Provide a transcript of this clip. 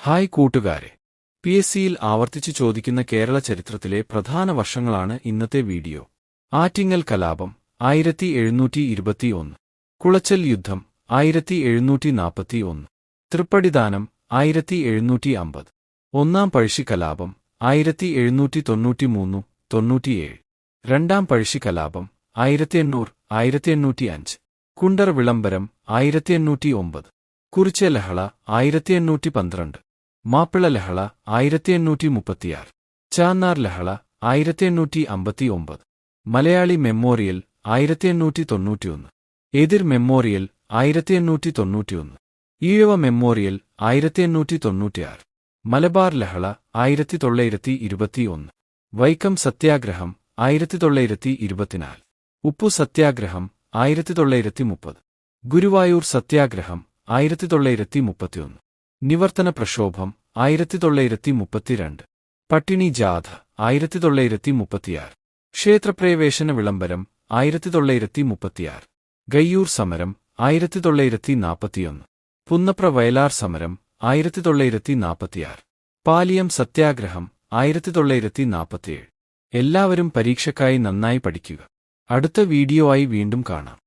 Hi കൂട്ടുകാരെ, PSCയിൽ ആവർത്തിച്ചു ചോദിക്കുന്ന കേരള ചരിത്രത്തിലെ പ്രധാന വർഷങ്ങളാണ് ഇന്നത്തെ വീഡിയോ. ആറ്റിങ്ങൽ കലാപം 1721, കുളച്ചൽ യുദ്ധം 1741, തൃപ്പടിദാനം 1750, ഒന്നാം പഴശ്ശി കലാപം 1793-97, രണ്ടാം പഴശ്ശി കലാപം 1800-1805, കുണ്ടർ വിളംബരം 1809, കുറിച്യ ലഹള 1812, മാപ്പിള ലഹള 1836, ചാന്നാർ ലഹള 1859, മലയാളി മെമ്മോറിയൽ 1891, എതിർ മെമ്മോറിയൽ 1891, ഈഴവ മെമ്മോറിയൽ 1896, മലബാർ ലഹള 1921, വൈക്കം സത്യാഗ്രഹം 1924, ഉപ്പു സത്യാഗ്രഹം 1930, ഗുരുവായൂർ സത്യാഗ്രഹം 1931, നിവർത്തന പ്രക്ഷോഭം 1932, പട്ടിണി ജാഥ 1936, ക്ഷേത്രപ്രവേശന വിളംബരം 1936, ഗയ്യൂർ സമരം 1941, പുന്നപ്ര വയലാർ സമരം 1946, പാലിയം സത്യാഗ്രഹം 1947. എല്ലാവരും പരീക്ഷയ്ക്കായി നന്നായി പഠിക്കുക. അടുത്ത വീഡിയോ ആയി വീണ്ടും കാണാം.